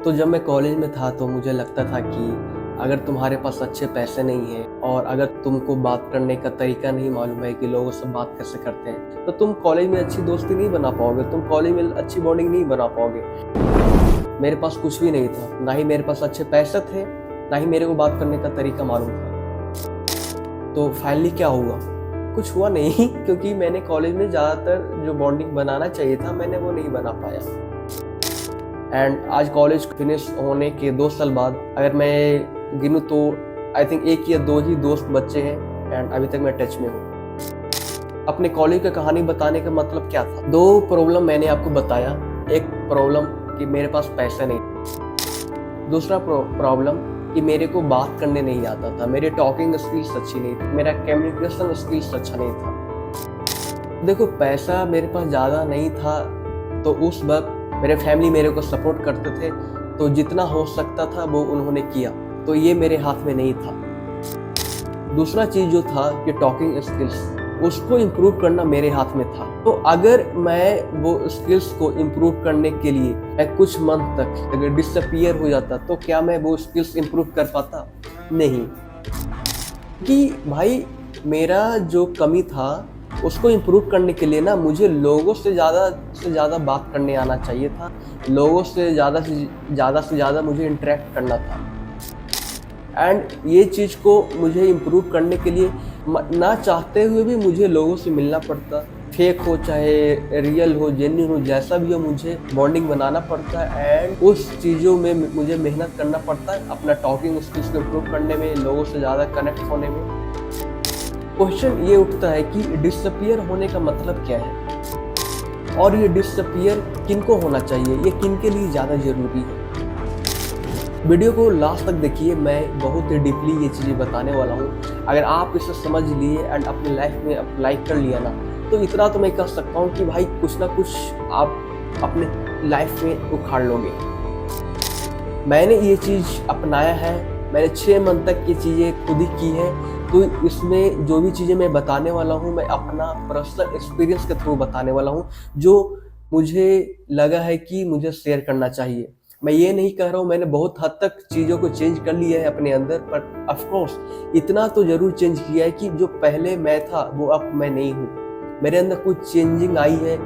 तो जब मैं कॉलेज में था तो मुझे लगता था कि अगर तुम्हारे पास अच्छे पैसे नहीं हैं और अगर तुमको बात करने का तरीका नहीं मालूम है कि लोगों से बात कैसे करते हैं, तो तुम कॉलेज में अच्छी दोस्ती नहीं बना पाओगे, तुम कॉलेज में अच्छी बॉन्डिंग नहीं बना पाओगे। मेरे पास कुछ भी नहीं था, ना ही मेरे पास अच्छे पैसे थे, ना ही मेरे को बात करने का तरीका मालूम था। तो फाइनली क्या हुआ? कुछ हुआ नहीं क्योंकि मैंने कॉलेज में ज़्यादातर जो बॉन्डिंग बनाना चाहिए था मैंने वो नहीं बना पाया। एंड आज कॉलेज फिनिश होने के 2 साल बाद अगर मैं गिनूँ तो आई थिंक 1 या 2 ही दोस्त बच्चे हैं एंड अभी तक मैं टच में हूँ। अपने कॉलेज का कहानी बताने का मतलब क्या था? 2 प्रॉब्लम मैंने आपको बताया। एक प्रॉब्लम कि मेरे पास पैसे नहीं, दूसरा प्रॉब्लम कि मेरे को बात करने नहीं आता था, मेरी टॉकिंग स्किल्स अच्छी नहीं थी, मेरा कम्युनिकेशन स्किल्स अच्छा नहीं था। देखो, पैसा मेरे पास ज़्यादा नहीं था तो उस वक्त मेरे फैमिली मेरे को सपोर्ट करते थे, तो जितना हो सकता था वो उन्होंने किया, तो ये मेरे हाथ में नहीं था। दूसरा चीज़ जो था कि टॉकिंग स्किल्स, उसको इम्प्रूव करना मेरे हाथ में था। तो अगर मैं वो स्किल्स को इम्प्रूव करने के लिए मैं कुछ मंथ तक अगर डिसअपीयर हो जाता तो क्या मैं वो स्किल्स इम्प्रूव कर पाता? नहीं। कि भाई मेरा जो कमी था उसको इम्प्रूव करने के लिए ना मुझे लोगों से ज़्यादा बात करने आना चाहिए था, लोगों से ज़्यादा मुझे इंटरेक्ट करना था। एंड ये चीज़ को मुझे इम्प्रूव करने के लिए ना चाहते हुए भी मुझे लोगों से मिलना पड़ता, फेक हो चाहे रियल हो, जेन्युइन हो, जैसा भी हो, मुझे बॉन्डिंग बनाना पड़ता है। एंड उस चीज़ों में मुझे मेहनत करना पड़ता है अपना टॉकिंग स्किल्स को इम्प्रूव करने में, लोगों से ज़्यादा कनेक्ट होने में। क्वेश्चन ये उठता है कि डिसअपीयर होने का मतलब क्या है और ये डिसअपीयर किनको होना चाहिए, ये किन के लिए ज़्यादा ज़रूरी है। वीडियो को लास्ट तक देखिए, मैं बहुत ही डीपली ये चीज़ें बताने वाला हूँ। अगर आप इसे समझ लिए एंड अपनी लाइफ में अप्लाई कर लिया ना, तो इतना तो मैं कह सकता हूँ कि भाई कुछ ना कुछ आप अपने लाइफ में उखाड़ लोगे। मैंने ये चीज़ अपनाया है, मैंने 6 मंथ तक ये चीज़ें खुद ही की है, तो इसमें जो भी चीज़ें मैं बताने वाला हूँ मैं अपना पर्सनल एक्सपीरियंस के थ्रू बताने वाला हूँ, जो मुझे लगा है कि मुझे शेयर करना चाहिए। मैं ये नहीं कह रहा हूँ मैंने बहुत हद तक चीज़ों को चेंज कर लिया है अपने अंदर, पर ऑफ कोर्स इतना तो ज़रूर चेंज किया है कि जो पहले मैं था वो अब मैं नहीं हूँ। मेरे अंदर कुछ चेंजिंग आई है,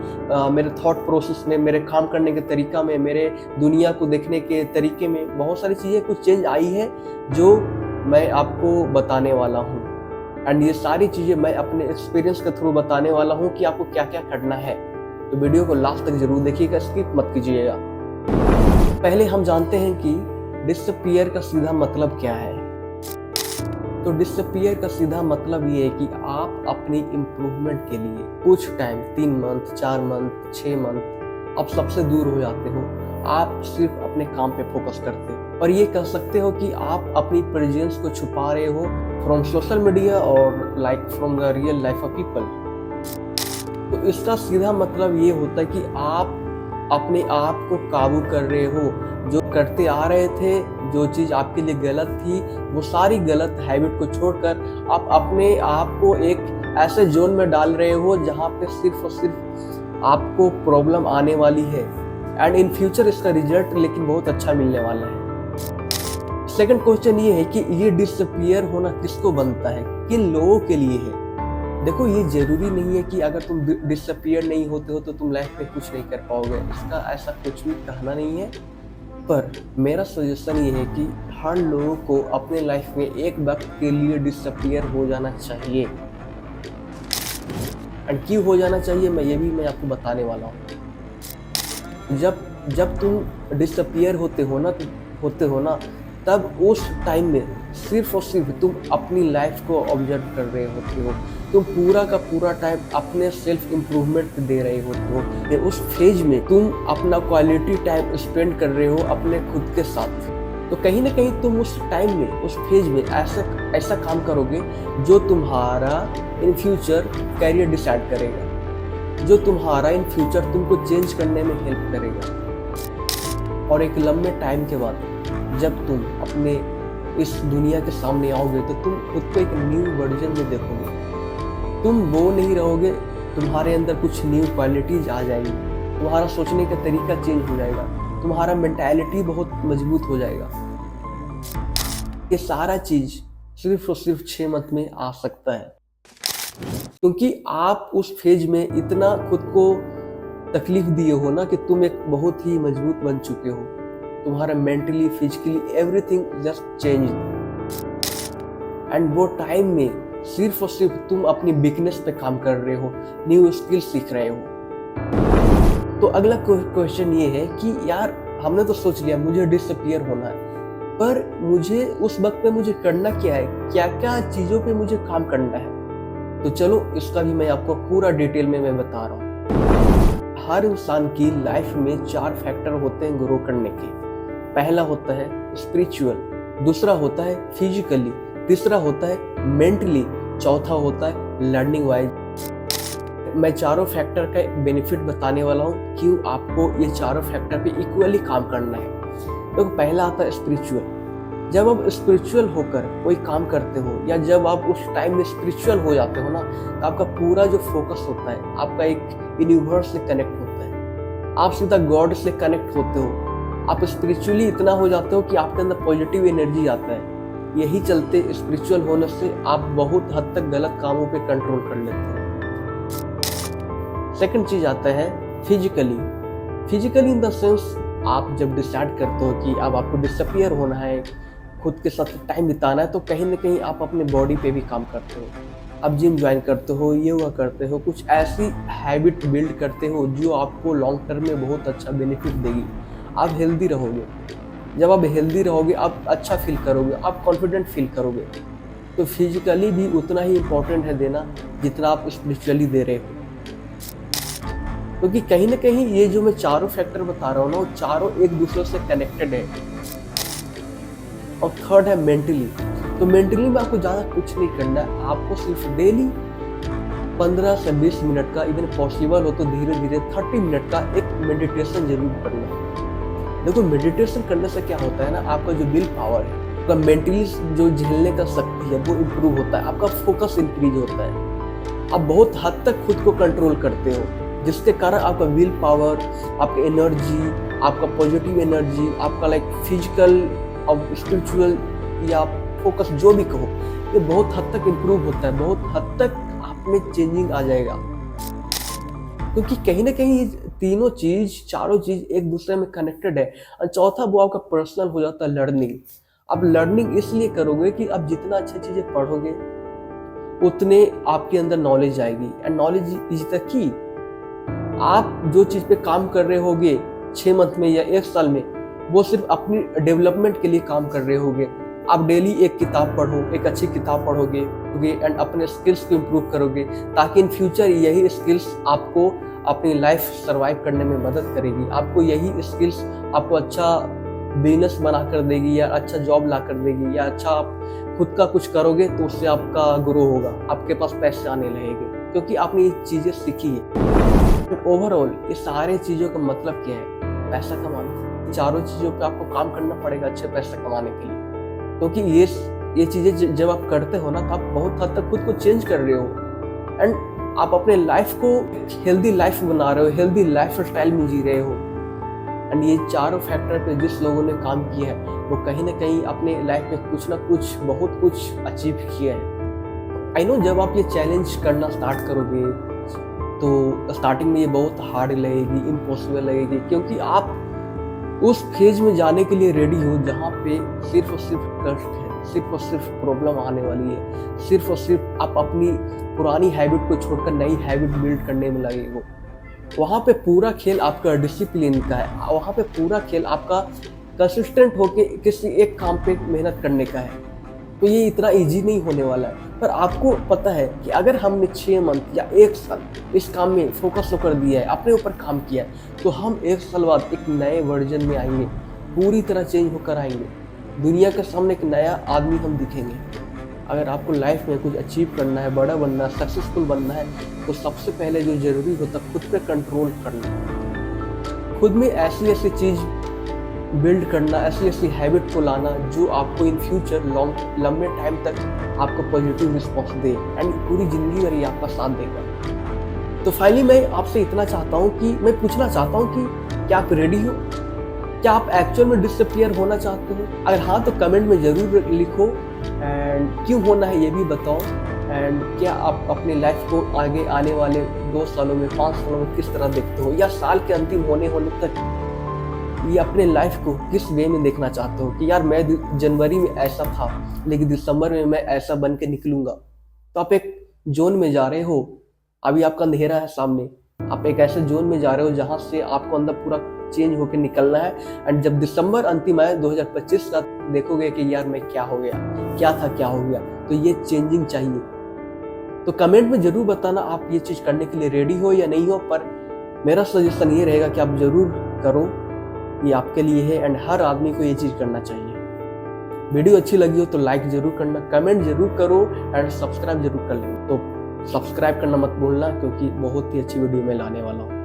मेरे थॉट प्रोसेस में, मेरे काम करने के तरीका में, मेरे दुनिया को देखने के तरीके में बहुत सारी चीज़ें कुछ चेंज आई है जो मैं आपको बताने वाला हूँ। एंड ये सारी चीज़ें मैं अपने एक्सपीरियंस के थ्रू बताने वाला हूँ कि आपको क्या क्या करना है। तो वीडियो को लास्ट तक जरूर देखिएगा, स्किप मत कीजिएगा। पहले हम जानते हैं कि डिसअपीयर का सीधा मतलब क्या है। तो डिसअपीयर का सीधा मतलब ये है कि आप अपनी इम्प्रूवमेंट के लिए कुछ टाइम 3 मंथ, 4 मंथ, 6 मंथ आप सबसे दूर हो जाते हो। आप सिर्फ अपने काम पे फोकस करते हो और ये कह सकते हो कि आप अपनी प्रेजेंस को छुपा रहे हो फ्रॉम सोशल मीडिया और like from the real life of people. तो इसका सीधा मतलब ये होता है कि आप अपने आप को काबू कर रहे हो, जो करते आ रहे थे, जो चीज़ आपके लिए गलत थी, वो सारी गलत हैबिट को छोड़कर आप अपने आप को एक ऐसे जोन में डाल रहे हो जहाँ पे सिर्फ और सिर्फ आपको प्रॉब्लम आने वाली है एंड इन फ्यूचर इसका रिजल्ट लेकिन बहुत अच्छा मिलने वाला है। सेकंड क्वेश्चन ये है कि ये डिसअपीयर होना किसको बनता है, किन लोगों के लिए है। देखो, ये जरूरी नहीं है कि अगर तुम डिसअपीयर नहीं होते हो तो तुम लाइफ में कुछ नहीं कर पाओगे, इसका ऐसा कुछ भी कहना नहीं है। पर मेरा सजेशन ये है कि हर लोगों को अपने लाइफ में एक वक्त के लिए डिसअपीयर हो जाना चाहिए। एंड क्यों हो जाना चाहिए मैं आपको बताने वाला हूँ। जब तुम डिसअपीयर होते हो ना तब उस टाइम में सिर्फ और सिर्फ तुम अपनी लाइफ को ऑब्जर्व कर रहे होते हो, तुम पूरा का पूरा टाइम अपने सेल्फ इम्प्रूवमेंट दे रहे होते हो। उस फेज में तुम अपना क्वालिटी टाइम स्पेंड कर रहे हो अपने खुद के साथ। तो कहीं ना कहीं तुम उस टाइम में, उस फेज में ऐसा काम करोगे जो तुम्हारा इन फ्यूचर कैरियर डिसाइड करेगा, जो तुम्हारा इन फ्यूचर तुमको चेंज करने में हेल्प करेगा। और एक लंबे टाइम के बाद जब तुम अपने इस दुनिया के सामने आओगे तो तुम खुद को एक न्यू वर्जन में देखोगे। तुम वो नहीं रहोगे, तुम्हारे अंदर कुछ न्यू क्वालिटीज आ जाएंगी, तुम्हारा सोचने का तरीका चेंज हो जाएगा। तुम्हारा मेंटालिटी बहुत मजबूत हो जाएगा। ये सारा चीज सिर्फ और सिर्फ 6 मंथ में आ सकता है, क्योंकि आप उस फेज में इतना खुद को तकलीफ दिए हो ना कि तुम एक बहुत ही मजबूत बन चुके हो। तुम्हारा mentally, physically everything just change. And वो टाइम में सिर्फ और सिर्फ तुम अपनी वीकनेस पे काम कर रहे हो, न्यू स्किल सीख रहे हो। तो अगला क्वेश्चन ये है कि यार हमने तो सोच लिया मुझे डिसअपियर होना है, पर मुझे उस वक्त पे मुझे करना क्या है, क्या क्या चीजों पे मुझे काम करना है। तो चलो इसका भी मैं आपको पूरा डिटेल में मैं बता रहा हूँ। हर इंसान की लाइफ में 4 फैक्टर होते हैं ग्रो करने के। पहला होता है स्पिरिचुअल, दूसरा होता है फिजिकली, तीसरा होता है मेंटली, चौथा होता है लर्निंग वाइज। मैं चारों फैक्टर का बेनिफिट बताने वाला हूँ क्यों आपको ये चारों फैक्टर पे इक्वली काम करना है। तो पहला आता है स्पिरिचुअल। जब आप स्पिरिचुअल होकर कोई काम करते हो या जब आप उस टाइम में स्पिरिचुअल हो जाते हो ना, तो आपका पूरा जो फोकस होता है आपका एक यूनिवर्स से कनेक्ट होता है, आप सीधा गॉड से कनेक्ट होते हो। आप स्पिरिचुअली इतना हो जाते हो कि आपके अंदर पॉजिटिव एनर्जी आता है। यही चलते स्पिरिचुअल होने से आप बहुत हद तक गलत कामों पे कंट्रोल कर लेते हो। सेकंड चीज आता है physically. Physically in the sense आप जब डिसाइड करते हो कि अब आपको डिसअपियर होना है, खुद के साथ टाइम बिताना है, तो कहीं ना कहीं आप अपने बॉडी पे भी काम करते हो। आप जिम ज्वाइन करते हो, योगा करते हो, कुछ ऐसी हैबिट बिल्ड करते हो जो आपको लॉन्ग टर्म में बहुत अच्छा बेनिफिट देगी। आप हेल्दी रहोगे। जब आप हेल्दी रहोगे आप अच्छा फील करोगे, आप कॉन्फिडेंट फील करोगे। तो फिजिकली भी उतना ही इम्पोर्टेंट है देना जितना आप स्पिरिचुअली दे रहे हो, क्योंकि कहीं ना कहीं ये जो मैं चारों फैक्टर बता रहा हूँ ना, वो चारों एक दूसरे से कनेक्टेड है। और थर्ड है मेंटली। तो मेंटली में आपको ज़्यादा कुछ नहीं करना है, आपको सिर्फ डेली 15 से 20 मिनट का, इवन पॉसिबल हो तो धीरे धीरे 30 मिनट का एक मेडिटेशन जरूर करना है। देखो मेडिटेशन करने से क्या होता है ना, आपका जो विल पावर है, आपका मेंटली जो झेलने का शक्ति है वो इम्प्रूव होता है, आपका फोकस इंक्रीज होता है, आप बहुत हद तक खुद को कंट्रोल करते हो, जिसके कारण आपका विल पावर, आपका एनर्जी, आपका पॉजिटिव एनर्जी, आपका लाइक फिजिकल और स्पिरिचुअल या फोकस जो भी कहो, ये बहुत हद तक इम्प्रूव होता है, बहुत हद तक आप में चेंजिंग आ जाएगा। क्योंकि कहीं ना कहीं ये तीनों चीज, चारों चीज एक दूसरे में कनेक्टेड है। और चौथा वो आपका पर्सनल हो जाता है लर्निंग। आप लर्निंग इसलिए करोगे कि आप जितना अच्छी चीजें पढ़ोगे उतने आपके अंदर नॉलेज आएगी। And knowledge is the key. आप जो चीज पे काम कर रहे होगे 6 मंथ में या 1 साल में, वो सिर्फ अपनी डेवलपमेंट के लिए काम कर रहे होगे। आप डेली एक किताब पढ़ो, एक अच्छी किताब पढ़ोगे एंड अपने स्किल्स को इम्प्रूव करोगे, ताकि इन फ्यूचर यही स्किल्स आपको अपनी लाइफ सर्वाइव करने में मदद करेगी। आपको यही स्किल्स आपको अच्छा बिजनेस बना कर देगी या अच्छा जॉब ला कर देगी, या अच्छा आप खुद का कुछ करोगे तो उससे आपका ग्रो होगा, आपके पास पैसे आने लगेंगे, क्योंकि आपने ये चीज़ें सीखी है। ओवरऑल ये सारे चीज़ों का मतलब क्या है? पैसा कमाना। चारों चीज़ों पे आपको काम करना पड़ेगा अच्छे पैसे कमाने के लिए, क्योंकि ये चीज़ें जब आप करते हो ना, तो आप बहुत हद तक खुद को चेंज कर रहे हो एंड आप अपने लाइफ को हेल्दी लाइफ बना रहे हो, हेल्दी लाइफ स्टाइल में जी रहे हो। एंड ये चारों फैक्टर पे जिस लोगों ने काम किया है वो कहीं ना कहीं अपने लाइफ में कुछ ना कुछ बहुत कुछ अचीव किया है। आई नो जब आप ये चैलेंज करना स्टार्ट करोगे तो स्टार्टिंग में ये बहुत हार्ड लगेगी, इम्पॉसिबल लगेगी, क्योंकि आप उस फेज में जाने के लिए रेडी हो जहाँ पे सिर्फ और सिर्फ कष्ट है, सिर्फ और सिर्फ प्रॉब्लम आने वाली है, सिर्फ और सिर्फ आप अपनी पुरानी हैबिट को छोड़कर नई हैबिट बिल्ड करने में लगे हो। वहाँ पे पूरा खेल आपका डिसिप्लिन का है, वहाँ पे पूरा खेल आपका कंसिस्टेंट होके किसी एक काम पे मेहनत करने का है। तो ये इतना इजी नहीं होने वाला है, पर आपको पता है कि अगर हमने 6 मंथ या 1 साल इस काम में फोकस होकर दिया है, अपने ऊपर काम किया है, तो हम 1 साल बाद एक नए वर्जन में आएंगे, पूरी तरह चेंज होकर आएंगे, दुनिया के सामने एक नया आदमी हम दिखेंगे। अगर आपको लाइफ में कुछ अचीव करना है, बड़ा बनना है, सक्सेसफुल बनना है, तो सबसे पहले जो जरूरी होता है खुद पे कंट्रोल करना, खुद में ऐसी ऐसी चीज़ बिल्ड करना, ऐसी ऐसी हैबिट को लाना जो आपको इन फ्यूचर लंबे टाइम तक आपको पॉजिटिव रिस्पॉन्स दे एंड पूरी जिंदगी भर ये आपका साथ देगा। तो फाइनली मैं आपसे इतना चाहता हूँ कि मैं पूछना चाहता हूँ कि क्या आप रेडी हो? क्या आप एक्चुअल में डिसअपियर होना चाहते हो? अगर हाँ तो कमेंट में ज़रूर लिखो, एंड क्यों होना है ये भी बताओ। एंड क्या आप अपनी लाइफ को आगे आने वाले 2 सालों में, 5 सालों में किस तरह देखते हो, या साल के अंतिम होने तक ये अपने लाइफ को किस वे में देखना चाहते हो कि यार मैं जनवरी में ऐसा था लेकिन दिसंबर में मैं ऐसा बन के निकलूंगा। तो आप एक जोन में जा रहे हो, अभी आपका अंधेरा है सामने, आप एक ऐसे जोन में जा रहे हो जहां से आपको अंदर पूरा चेंज होकर निकलना है। एंड जब दिसंबर अंतिम आए 2025 का, देखोगे कि यार मैं क्या हो गया, क्या था क्या हो गया। तो ये चेंजिंग चाहिए। तो कमेंट में जरूर बताना आप ये चीज करने के लिए रेडी हो या नहीं हो, पर मेरा सजेशन ये रहेगा कि आप जरूर करो, ये आपके लिए है एंड हर आदमी को ये चीज करना चाहिए। वीडियो अच्छी लगी हो तो लाइक जरूर करना, कमेंट जरूर करो एंड सब्सक्राइब जरूर कर लो। तो सब्सक्राइब करना मत भूलना, क्योंकि बहुत ही अच्छी वीडियो मैं लाने वाला हूँ।